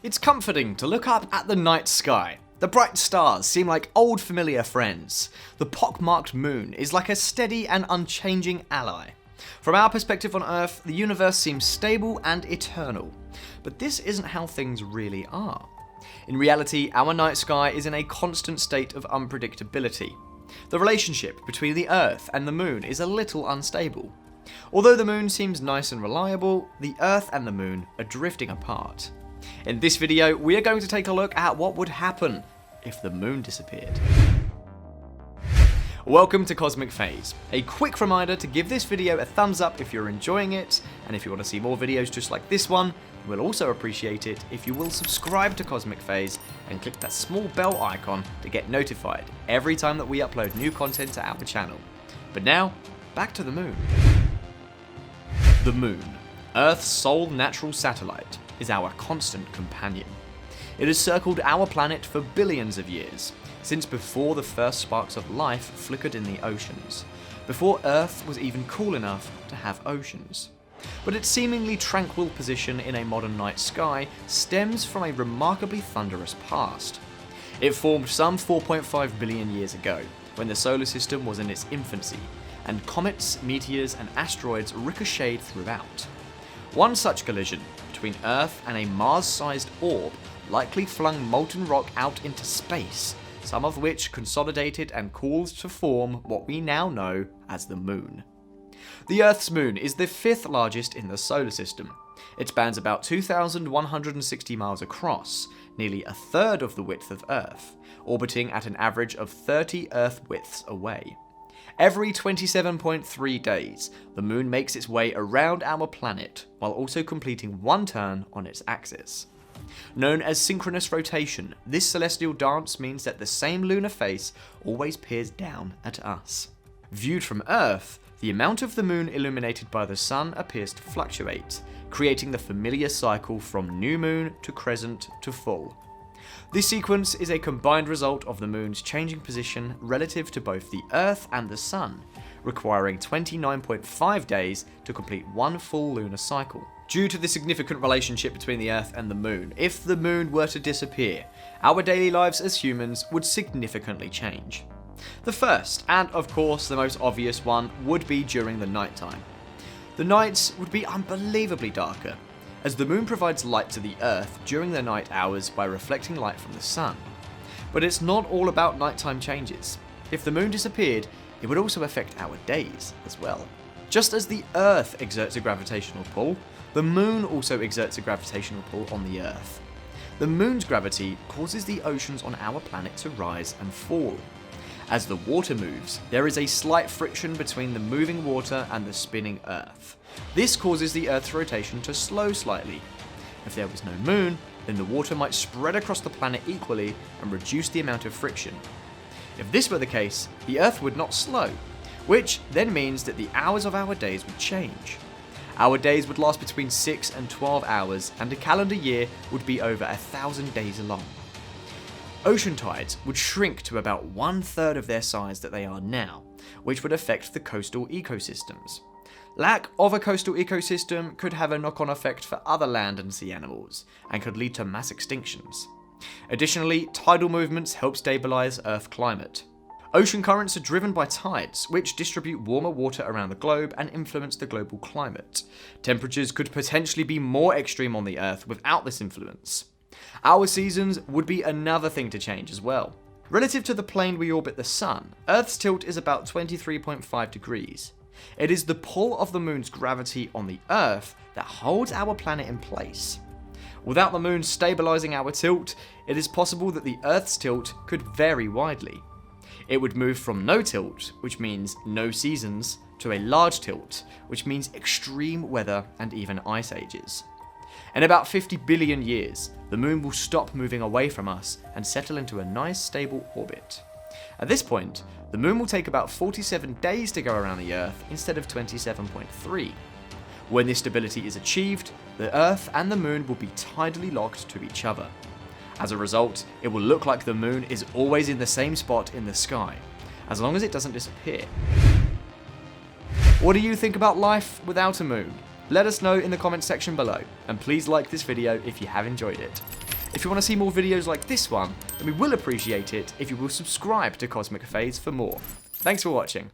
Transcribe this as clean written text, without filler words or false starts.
It's comforting to look up at the night sky. The bright stars seem like old familiar friends. The pockmarked moon is like a steady and unchanging ally. From our perspective on Earth, the universe seems stable and eternal. But this isn't how things really are. In reality, our night sky is in a constant state of unpredictability. The relationship between the Earth and the moon is a little unstable. Although the moon seems nice and reliable, the Earth and the moon are drifting apart. In this video, we are going to take a look at what would happen if the moon disappeared. Welcome to Cosmic Phase. A quick reminder to give this video a thumbs up if you're enjoying it, and if you want to see more videos just like this one, we'll also appreciate it if you will subscribe to Cosmic Phase and click that small bell icon to get notified every time that we upload new content to our channel. But now, back to the moon. The moon, Earth's sole natural satellite, is our constant companion. It has circled our planet for billions of years, since before the first sparks of life flickered in the oceans, before Earth was even cool enough to have oceans. But its seemingly tranquil position in a modern night sky stems from a remarkably thunderous past. It formed some 4.5 billion years ago, when the solar system was in its infancy, and comets, meteors, and asteroids ricocheted throughout. One such collision between Earth and a Mars-sized orb likely flung molten rock out into space, some of which consolidated and cooled to form what we now know as the moon. The Earth's moon is the fifth largest in the solar system. It spans about 2,160 miles across, nearly a third of the width of Earth, orbiting at an average of 30 Earth widths away. Every 27.3 days, the moon makes its way around our planet, while also completing one turn on its axis. Known as synchronous rotation, this celestial dance means that the same lunar face always peers down at us. Viewed from Earth, the amount of the moon illuminated by the sun appears to fluctuate, creating the familiar cycle from new moon to crescent to full. This sequence is a combined result of the moon's changing position relative to both the Earth and the sun, requiring 29.5 days to complete one full lunar cycle. Due to the significant relationship between the Earth and the moon, if the moon were to disappear, our daily lives as humans would significantly change. The first, and of course the most obvious one, would be during the nighttime. The nights would be unbelievably darker, as the moon provides light to the Earth during the night hours by reflecting light from the sun. But it's not all about nighttime changes. If the moon disappeared, it would also affect our days as well. Just as the Earth exerts a gravitational pull, the moon also exerts a gravitational pull on the Earth. The moon's gravity causes the oceans on our planet to rise and fall. As the water moves, there is a slight friction between the moving water and the spinning Earth. This causes the Earth's rotation to slow slightly. If there was no moon, then the water might spread across the planet equally and reduce the amount of friction. If this were the case, the Earth would not slow, which then means that the hours of our days would change. Our days would last between 6 and 12 hours, and a calendar year would be over 1,000 days long. Ocean tides would shrink to about 1/3 of their size that they are now, which would affect the coastal ecosystems. Lack of a coastal ecosystem could have a knock-on effect for other land and sea animals, and could lead to mass extinctions. Additionally, tidal movements help stabilize Earth climate. Ocean currents are driven by tides, which distribute warmer water around the globe and influence the global climate. Temperatures could potentially be more extreme on the Earth without this influence. Our seasons would be another thing to change as well. Relative to the plane we orbit the sun, Earth's tilt is about 23.5 degrees. It is the pull of the moon's gravity on the Earth that holds our planet in place. Without the moon stabilizing our tilt, it is possible that the Earth's tilt could vary widely. It would move from no tilt, which means no seasons, to a large tilt, which means extreme weather and even ice ages. In about 50 billion years, the moon will stop moving away from us and settle into a nice stable orbit. At this point, the moon will take about 47 days to go around the Earth instead of 27.3. When this stability is achieved, the Earth and the moon will be tidally locked to each other. As a result, it will look like the moon is always in the same spot in the sky, as long as it doesn't disappear. What do you think about life without a moon? Let us know in the comments section below, and please like this video if you have enjoyed it. If you want to see more videos like this one, then we will appreciate it if you will subscribe to Cosmic Phase for more. Thanks for watching.